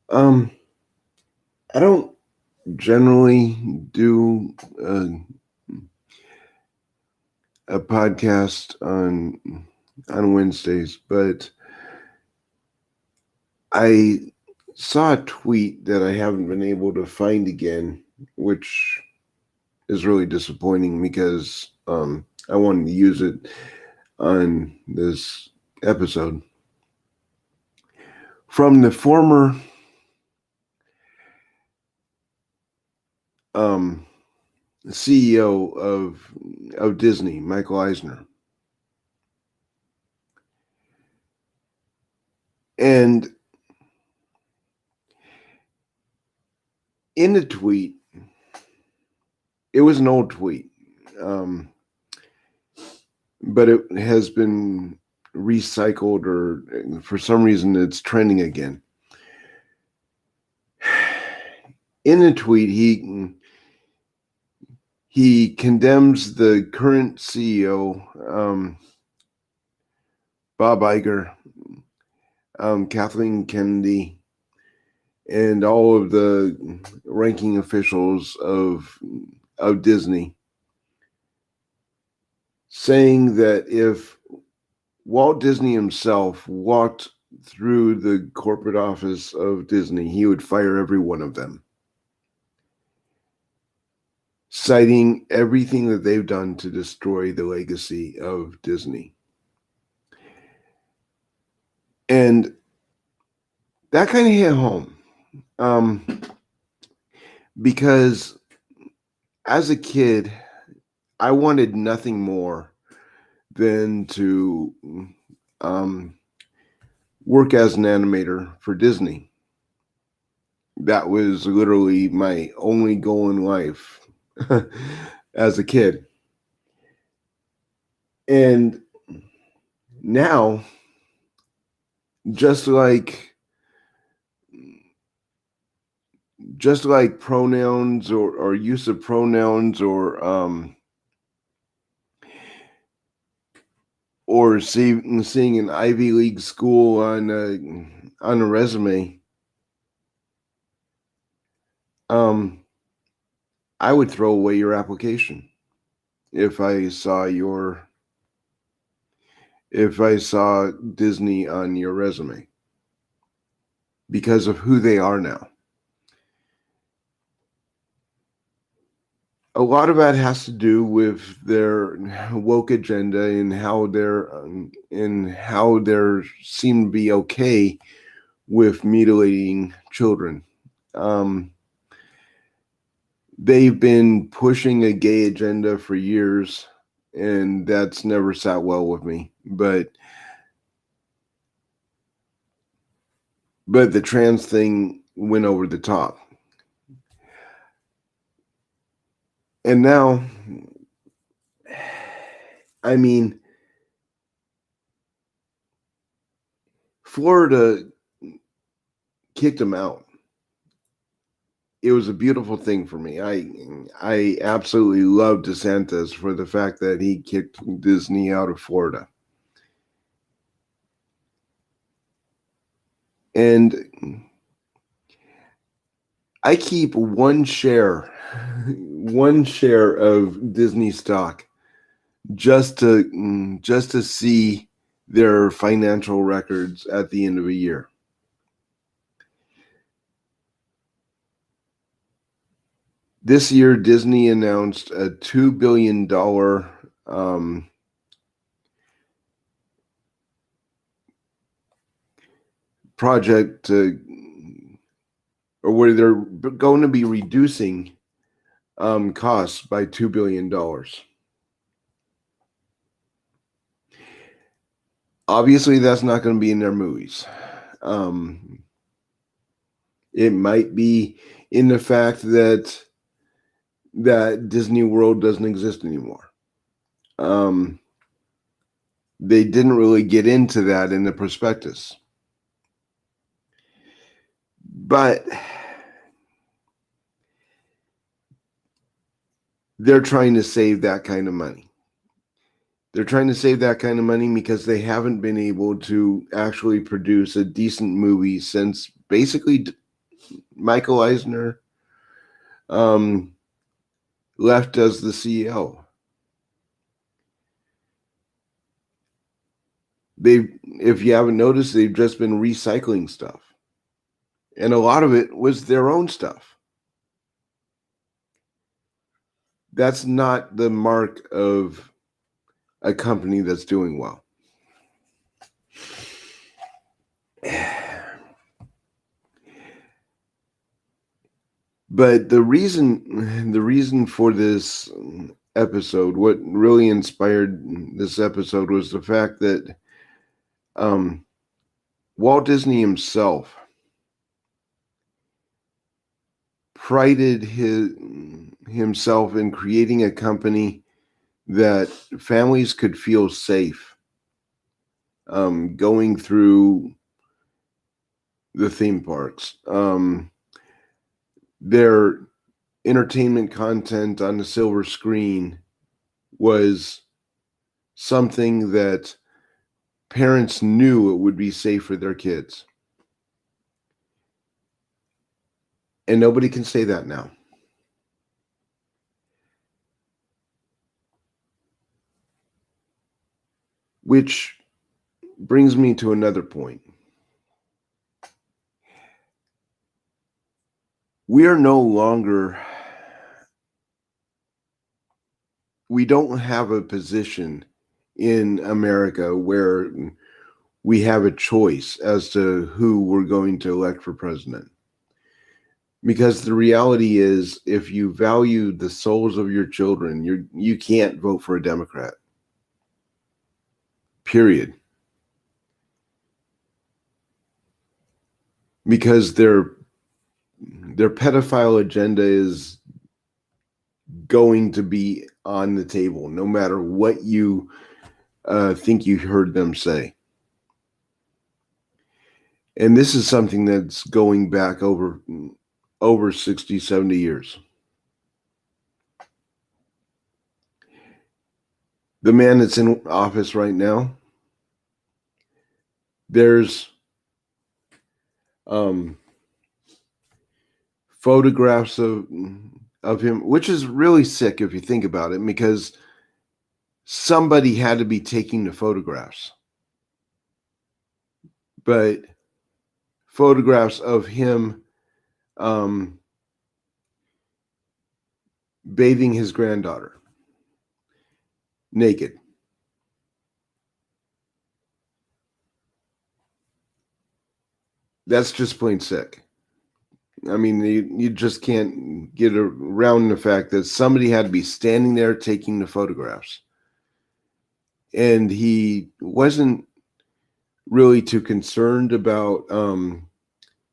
Um, I don't generally do a podcast on Wednesdays, but I saw a tweet that I haven't been able to find again, which is really disappointing because I wanted to use it on this episode from the former um, CEO of Disney, Michael Eisner, and in the tweet, it was an old tweet, um, but it has been recycled, or for some reason it's trending again. In the tweet, he condemns the current CEO, Bob Iger, Kathleen Kennedy, and all of the ranking officials of Disney, saying that if Walt Disney himself walked through the corporate office of Disney, he would fire every one of them, citing everything that they've done to destroy the legacy of Disney. And that kind of hit home, because as a kid, I wanted nothing more than to um, work as an animator for Disney. That was literally my only goal in life as a kid. And now, just like pronouns, or use of pronouns, or seeing an Ivy League school on a resume, I would throw away your application if I saw Disney on your resume, because of who they are now. A lot of that has to do with their woke agenda, and how they're seem to be okay with mutilating children. Um, they've been pushing a gay agenda for years, and that's never sat well with me. But the trans thing went over the top. And now, I mean, Florida kicked him out. It was a beautiful thing for me. I absolutely love DeSantis for the fact that he kicked Disney out of Florida. And I keep one share of Disney stock, just to see their financial records at the end of a year. This year, Disney announced a $2 billion project or where they're going to be reducing costs by $2 billion. Obviously, that's not going to be in their movies. It might be in the fact that Disney World doesn't exist anymore. They didn't really get into that in the prospectus. But they're trying to save that kind of money. They're trying to save that kind of money because they haven't been able to actually produce a decent movie since basically Michael Eisner left as the CEO. If you haven't noticed, they've just been recycling stuff. And a lot of it was their own stuff. That's not the mark of a company that's doing well. But the reason for this episode, what really inspired this episode, was the fact that Walt Disney himself prided himself in creating a company that families could feel safe going through the theme parks. Their entertainment content on the silver screen was something that parents knew it would be safe for their kids. And nobody can say that now. Which brings me to another point. We don't have a position in America where we have a choice as to who we're going to elect for president. Because the reality is, if you value the souls of your children, you can't vote for a Democrat. Period. Because their pedophile agenda is going to be on the table, no matter what you think you heard them say. And this is something that's going back over 60, 70 years. The man that's in office right now, there's photographs of him, which is really sick if you think about it, because somebody had to be taking the photographs. But photographs of him bathing his granddaughter naked. That's just plain sick. I mean, you just can't get around the fact that somebody had to be standing there taking the photographs. And he wasn't really too concerned about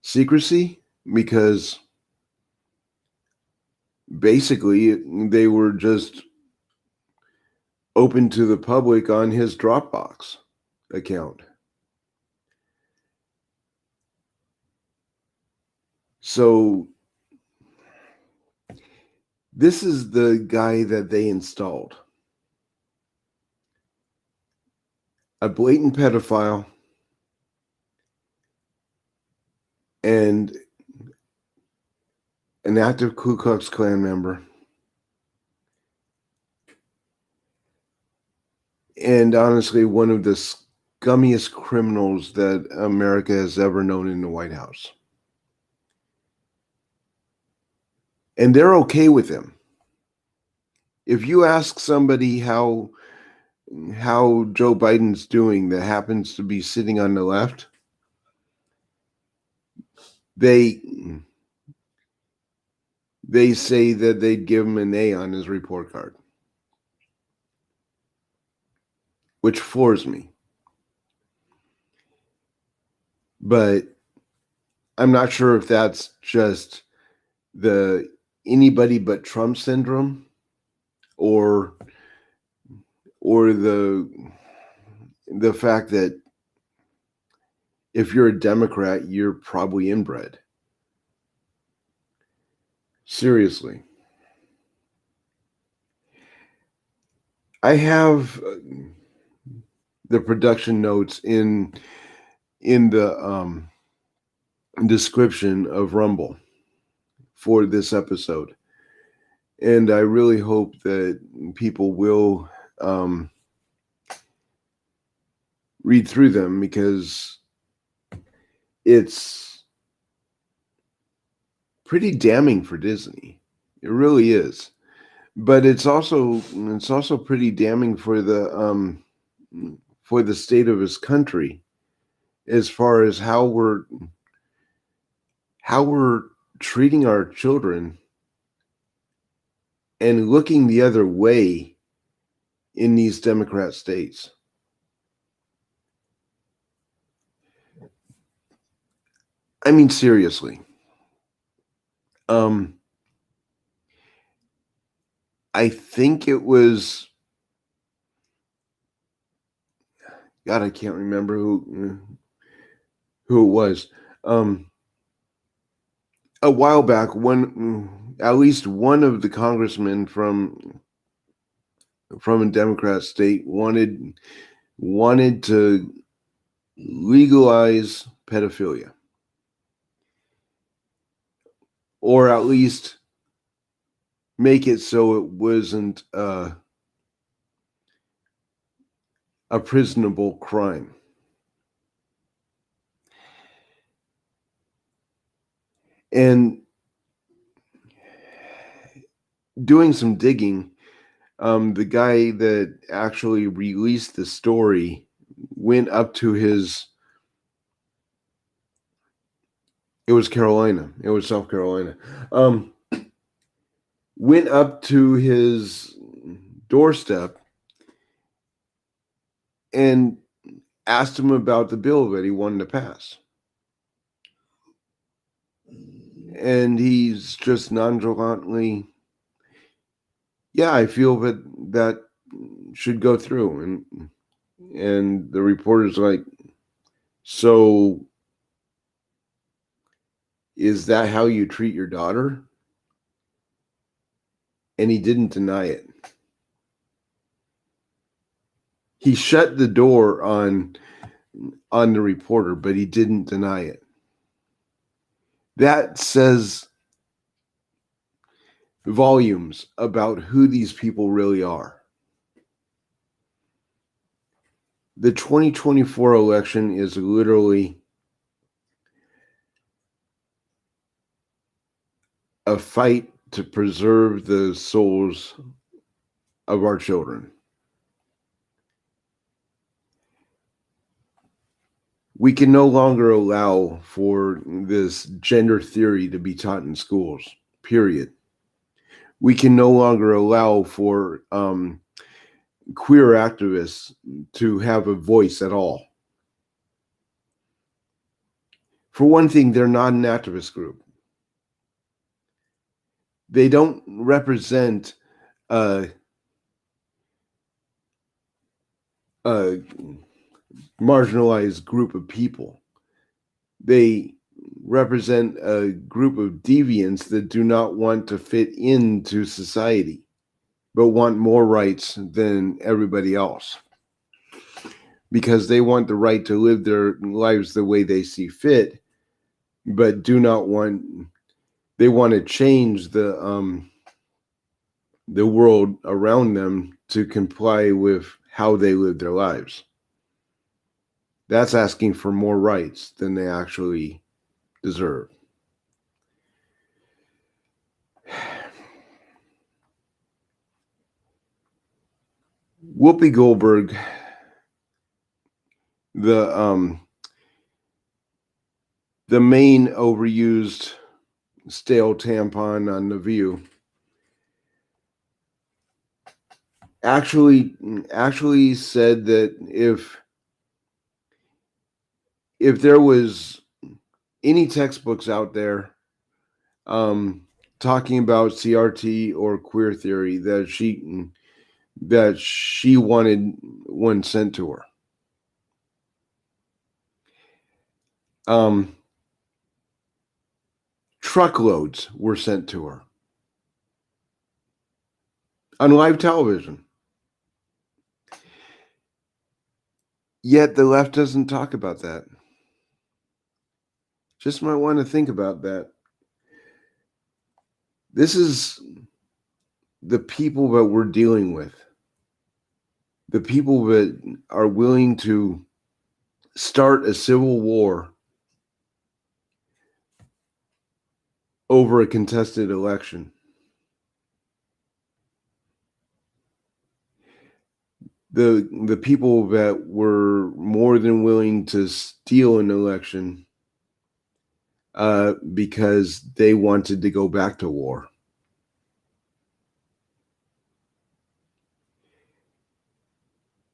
secrecy, because basically they were just open to the public on his Dropbox account. So this is the guy that they installed. A blatant pedophile and an active Ku Klux Klan member. And honestly, one of the scummiest criminals that America has ever known in the White House. And they're okay with him. If you ask somebody how Joe Biden's doing that happens to be sitting on the left, they say that they'd give him an A on his report card, which floors me. But I'm not sure if that's just the anybody but Trump syndrome, or the fact that if you're a Democrat, you're probably inbred. Seriously. I have the production notes in the description of Rumble. for this episode. And I really hope that people will read through them, because it's pretty damning for Disney. It really is. But it's also pretty damning for the state of his country, as far as how we're treating our children and looking the other way in these Democrat states. I mean, seriously. I think it was, God, I can't remember who it was. A while back, at least one of the congressmen from a Democrat state wanted to legalize pedophilia, or at least make it so it wasn't a prisonable crime. And doing some digging, the guy that actually released the story went up to his, it was South Carolina, went up to his doorstep and asked him about the bill that he wanted to pass. And he's just nonchalantly, yeah, I feel that should go through. And the reporter's like, so is that how you treat your daughter? And he didn't deny it. He shut the door on the reporter, but he didn't deny it. That says volumes about who these people really are. The 2024 election is literally a fight to preserve the souls of our children. We can no longer allow for this gender theory to be taught in schools, period. We can no longer allow for queer activists to have a voice at all. For one thing, they're not an activist group. They don't represent a marginalized group of people. They represent a group of deviants that do not want to fit into society, but want more rights than everybody else, because they want the right to live their lives the way they see fit, but they want to change the world around them to comply with how they live their lives. That's asking for more rights than they actually deserve. Whoopi Goldberg, the main overused stale tampon on The View, actually said that if there was any textbooks out there talking about CRT or queer theory, that she wanted one sent to her. Truckloads were sent to her on live television. Yet the left doesn't talk about that. Just might want to think about that. This is the people that we're dealing with, the people that are willing to start a civil war over a contested election. The people that were more than willing to steal an election because they wanted to go back to war.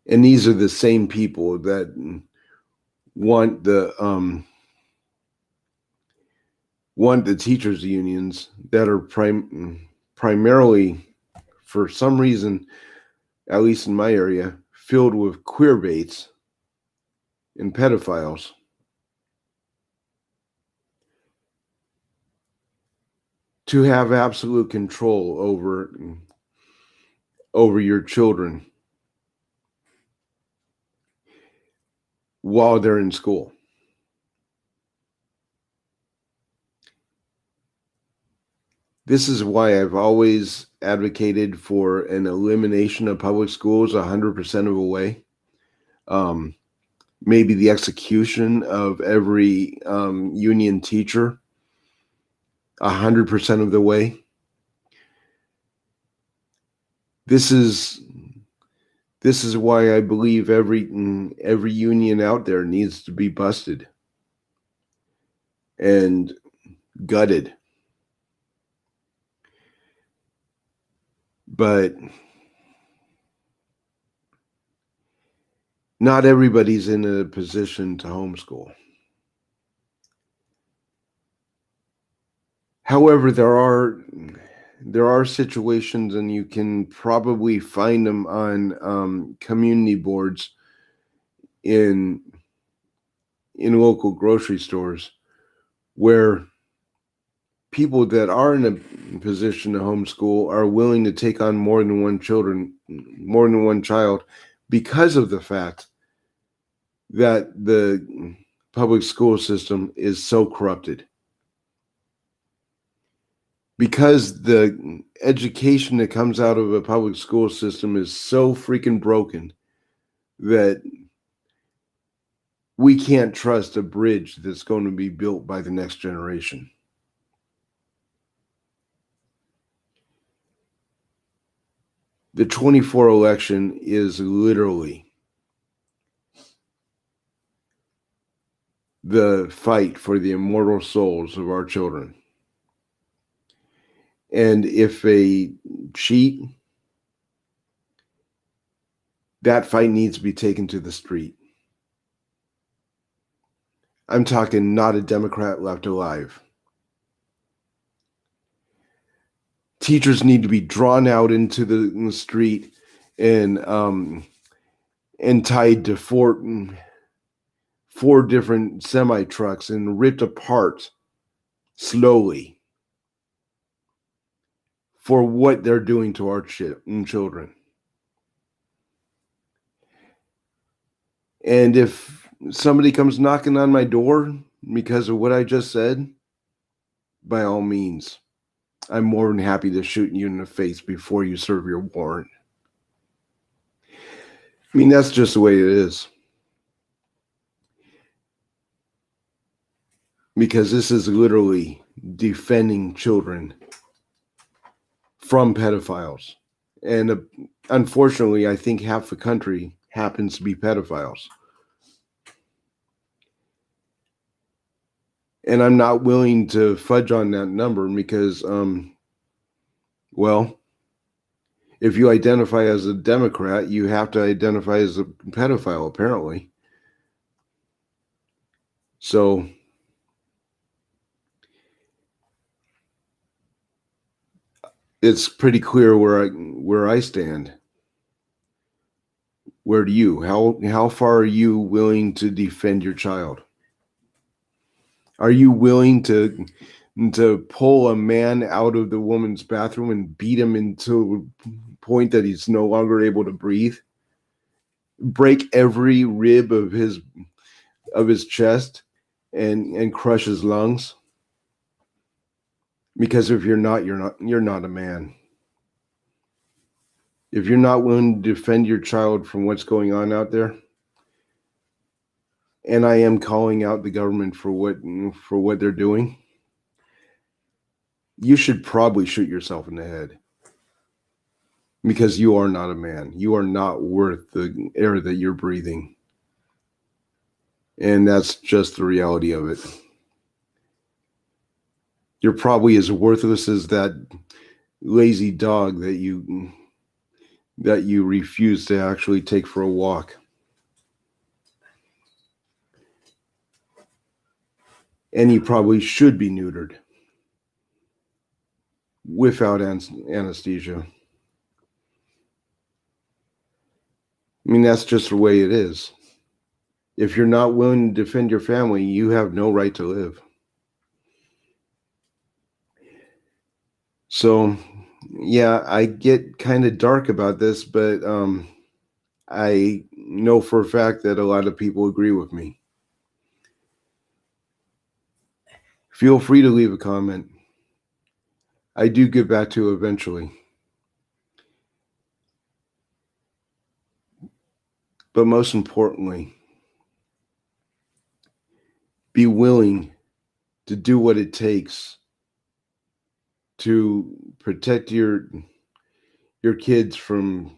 And these are the same people that want the teachers unions that are primarily, for some reason, at least in my area, filled with queer baits and pedophiles. To have absolute control over your children while they're in school. This is why I've always advocated for an elimination of public schools 100% of the way. Maybe the execution of every union teacher 100% of the way. This is why I believe every union out there needs to be busted and gutted. But not everybody's in a position to homeschool. However, there are situations, and you can probably find them on community boards in local grocery stores, where people that are in a position to homeschool are willing to take on more than one child, because of the fact that the public school system is so corrupted. Because the education that comes out of a public school system is so freaking broken that we can't trust a bridge that's going to be built by the next generation. The 24 election is literally the fight for the immortal souls of our children. And if they cheat, that fight needs to be taken to the street. I'm talking not a Democrat left alive. Teachers need to be drawn out into the street and tied to four different semi trucks and ripped apart slowly for what they're doing to our children. And if somebody comes knocking on my door because of what I just said, by all means, I'm more than happy to shoot you in the face before you serve your warrant. I mean, that's just the way it is. Because this is literally defending children from pedophiles. And unfortunately, I think half the country happens to be pedophiles. And I'm not willing to fudge on that number because, well, if you identify as a Democrat, you have to identify as a pedophile, apparently. So it's pretty clear where I stand. Where do you? How far are you willing to defend your child? Are you willing to pull a man out of the woman's bathroom and beat him into a point that he's no longer able to breathe? Break every rib of his chest and crush his lungs? Because if you're not a man. If you're not willing to defend your child from what's going on out there, and I am calling out the government for what they're doing, you should probably shoot yourself in the head. Because you are not a man. You are not worth the air that you're breathing. And that's just the reality of it. You're probably as worthless as that lazy dog that you refuse to actually take for a walk. And you probably should be neutered without anesthesia. I mean, that's just the way it is. If you're not willing to defend your family, you have no right to live. So, yeah, I get kind of dark about this, but I know for a fact that a lot of people agree with me. Feel free to leave a comment. I do get back to it eventually. But most importantly, be willing to do what it takes to protect your kids from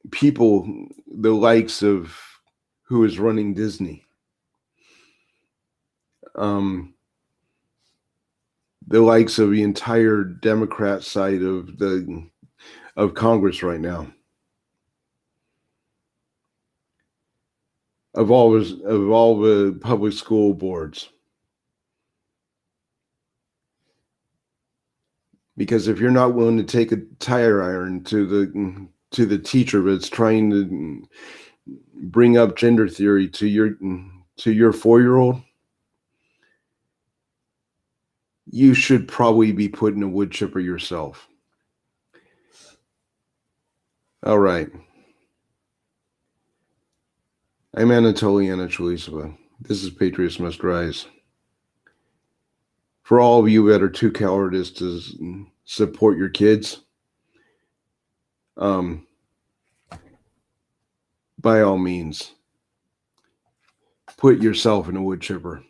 people the likes of who is running Disney. The likes of the entire Democrat side of Congress right now. Of all the public school boards. Because if you're not willing to take a tire iron to the teacher that's trying to bring up gender theory to your 4-year-old, you should probably be put in a wood chipper yourself. All right. I'm Anatoly Anatolisova. This is Patriots Must Rise. For all of you that are too cowardice to support your kids, by all means, put yourself in a wood chipper.